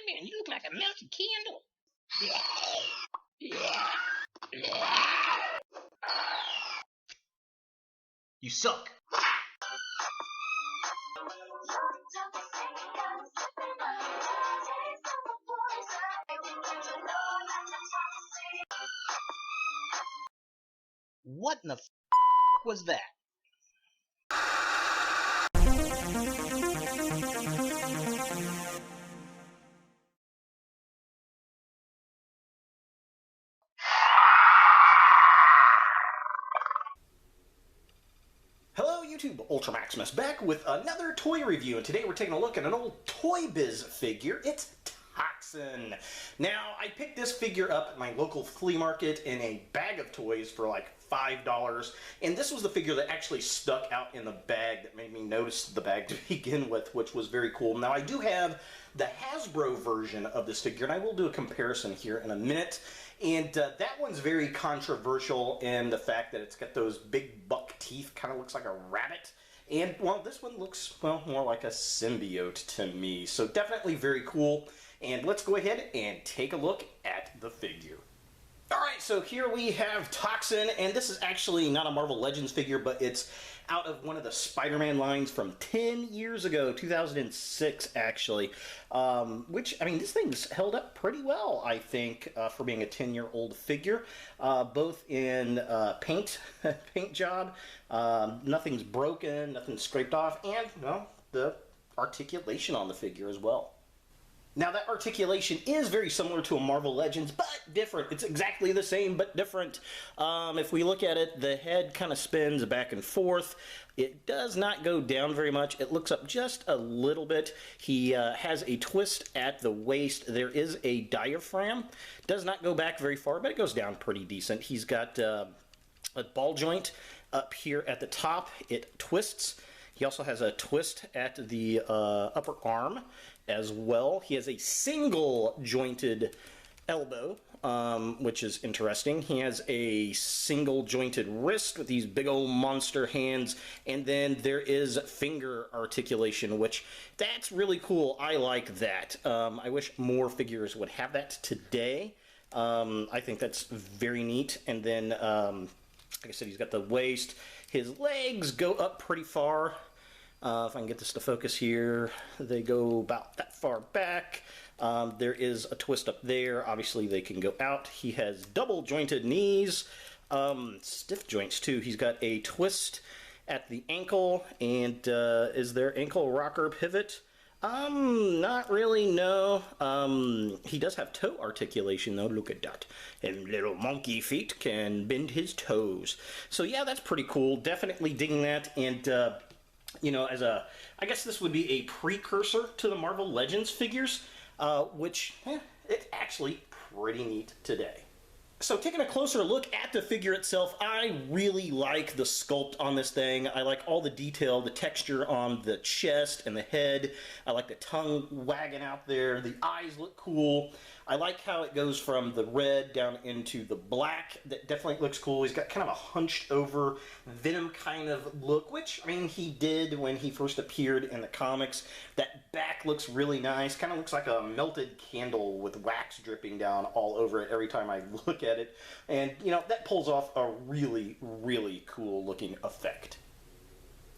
man, you look like a melted candle. You suck. What in the was that? Hello YouTube, Ultra Maximus back with another toy review, and today we're taking a look at an old Toy Biz figure. It's Toxin. Now, I picked this figure up at my local flea market in a bag of toys for like $5, and this was the figure that actually stuck out in the bag that made me notice the bag to begin with, which was very cool. Now, I do have the Hasbro version of this figure, and I will do a comparison here in a minute. And that one's very controversial in the fact that it's got those big buck teeth, kind of looks like a rabbit. And, well, this one looks, well, more like a symbiote to me. So definitely very cool. And let's go ahead and take a look at the figure. Alright, so here we have Toxin, and this is actually not a Marvel Legends figure, but it's out of one of the Spider-Man lines from 10 years ago, 2006 actually, which, I mean, this thing's held up pretty well, I think, for being a 10-year-old figure, both in paint job, nothing's broken, nothing's scraped off, and, well, the articulation on the figure as well. Now, that articulation is very similar to a Marvel Legends, but different. It's exactly the same, but different. If we look at it, the head kind of spins back and forth. It does not go down very much. It looks up just a little bit. He has a twist at the waist. There is a diaphragm. Does not go back very far, but it goes down pretty decent. He's got a ball joint up here at the top. It twists. He also has a twist at the upper arm as well. He has a single jointed elbow, which is interesting. He has a single jointed wrist with these big old monster hands, and then there is finger articulation, which that's really cool. I like that. I wish more figures would have that today. I think that's very neat. And then, like I said, he's got the waist. His legs go up pretty far. If I can get this to focus here, they go about that far back. There is a twist up there. Obviously, they can go out. He has double jointed knees, stiff joints too. He's got a twist at the ankle, and is there ankle rocker pivot? Not really, no. He does have toe articulation though, look at that. And little monkey feet can bend his toes. So yeah, that's pretty cool. Definitely digging that, and you know, I guess this would be a precursor to the Marvel Legends figures, which, it's actually pretty neat today. So taking a closer look at the figure itself, I really like the sculpt on this thing. I like all the detail, the texture on the chest and the head. I like the tongue wagging out there. The eyes look cool. I like how it goes from the red down into the black. That definitely looks cool. He's got kind of a hunched over Venom kind of look, which, I mean, he did when he first appeared in the comics. That back looks really nice. Kind of looks like a melted candle with wax dripping down all over it every time I look at it. And, you know, that pulls off a really, really cool looking effect.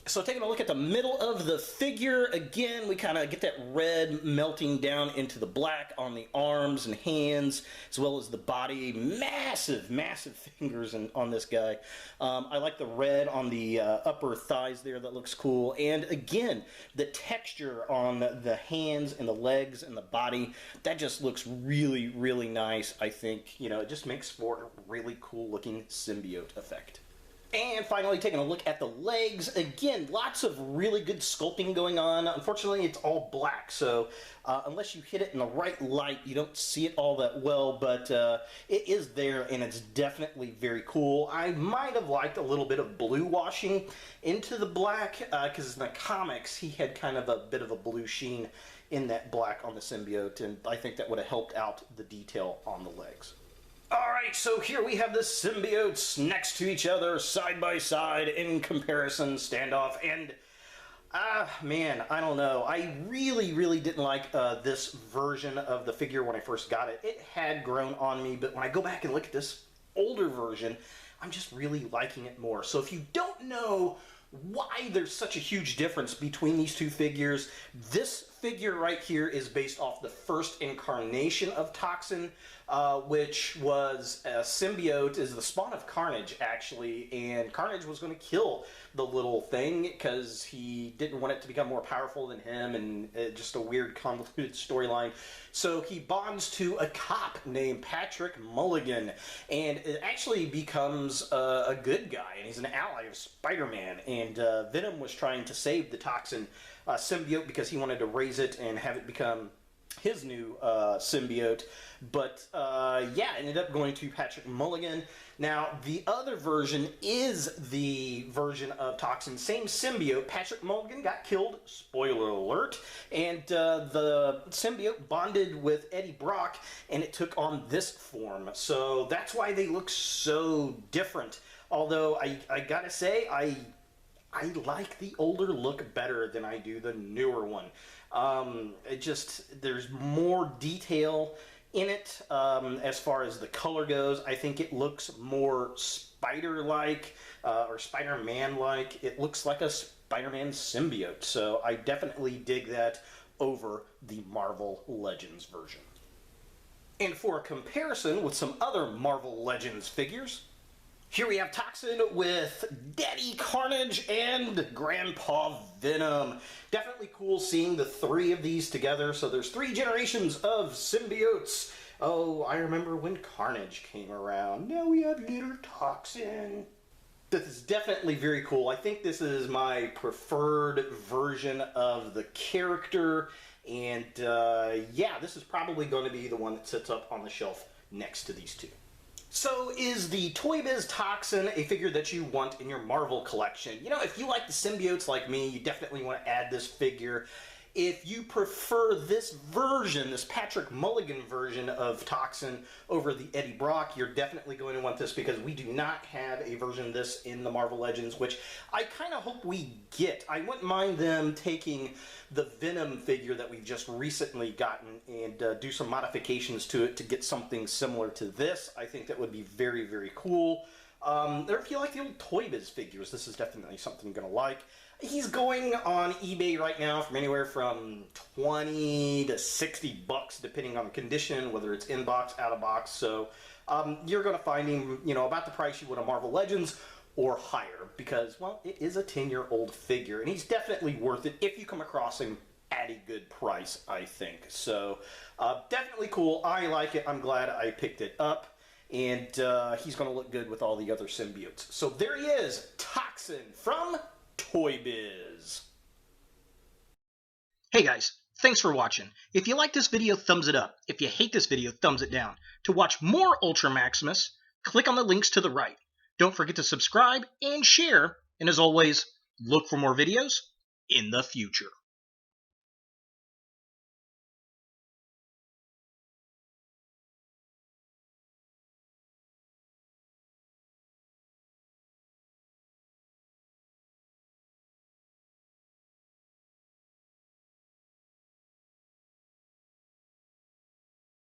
So taking a look at the middle of the figure, again, we kind of get that red melting down into the black on the arms and hands, as well as the body. Massive, massive fingers on this guy. I like the red on the upper thighs there. That looks cool. And again, the texture on the hands and the legs and the body, that just looks really, really nice. I think, you know, it just makes for a really cool looking symbiote effect. And finally, taking a look at the legs. Again, lots of really good sculpting going on. Unfortunately, it's all black, so unless you hit it in the right light, you don't see it all that well, but it is there, and it's definitely very cool. I might have liked a little bit of blue washing into the black, because in the comics, he had kind of a bit of a blue sheen in that black on the symbiote, and I think that would have helped out the detail on the legs. Alright, so here we have the symbiotes next to each other, side by side, in comparison, standoff, and Man, I don't know. I really didn't like this version of the figure when I first got it. It had grown on me, but when I go back and look at this older version, I'm just really liking it more. So if you don't know why there's such a huge difference between these two figures, this figure right here is based off the first incarnation of Toxin, which was a symbiote, is the spawn of Carnage, actually, and Carnage was going to kill the little thing because he didn't want it to become more powerful than him, and just a weird convoluted storyline. So he bonds to a cop named Patrick Mulligan, and it actually becomes a good guy, and he's an ally of Spider-Man, and Venom was trying to save the Toxin symbiote because he wanted to raise it and have it become his new symbiote, but yeah, ended up going to Patrick Mulligan. Now, the other version is the version of Toxin, same symbiote. Patrick Mulligan got killed, spoiler alert, and the symbiote bonded with Eddie Brock, and it took on this form. So that's why they look so different. Although, I gotta say, I like the older look better than I do the newer one. There's more detail in it as far as the color goes. I think it looks more Spider-like or Spider-Man-like. It looks like a Spider-Man symbiote, so I definitely dig that over the Marvel Legends version. And for a comparison with some other Marvel Legends figures, here we have Toxin with Daddy Carnage and Grandpa Venom. Definitely cool seeing the three of these together. So there's 3 generations of symbiotes. Oh, I remember when Carnage came around. Now we have little Toxin. This is definitely very cool. I think this is my preferred version of the character. And yeah, this is probably going to be the one that sits up on the shelf next to these two. So is the Toy Biz Toxin a figure that you want in your Marvel collection? You know, if you like the symbiotes like me, you definitely want to add this figure. If you prefer this version, this Patrick Mulligan version of Toxin over the Eddie Brock, you're definitely going to want this because we do not have a version of this in the Marvel Legends, which I kind of hope we get. I wouldn't mind them taking the Venom figure that we've just recently gotten and do some modifications to it to get something similar to this. I think that would be very cool. Or if you like the old Toy Biz figures, this is definitely something you're going to like. He's going on eBay right now from anywhere from 20 to 60 bucks, depending on the condition, whether it's in box, out of box. So you're going to find him, you know, about the price you would on Marvel Legends or higher, because, well, it is a 10-year-old figure, and he's definitely worth it if you come across him at a good price, I think. So definitely cool. I like it. I'm glad I picked it up. And he's going to look good with all the other symbiotes. So there he is, Toxin from Toy Biz. Hey guys, thanks for watching. If you like this video, thumbs it up. If you hate this video, thumbs it down. To watch more Ultra Maximus, click on the links to the right. Don't forget to subscribe and share. And as always, look for more videos in the future.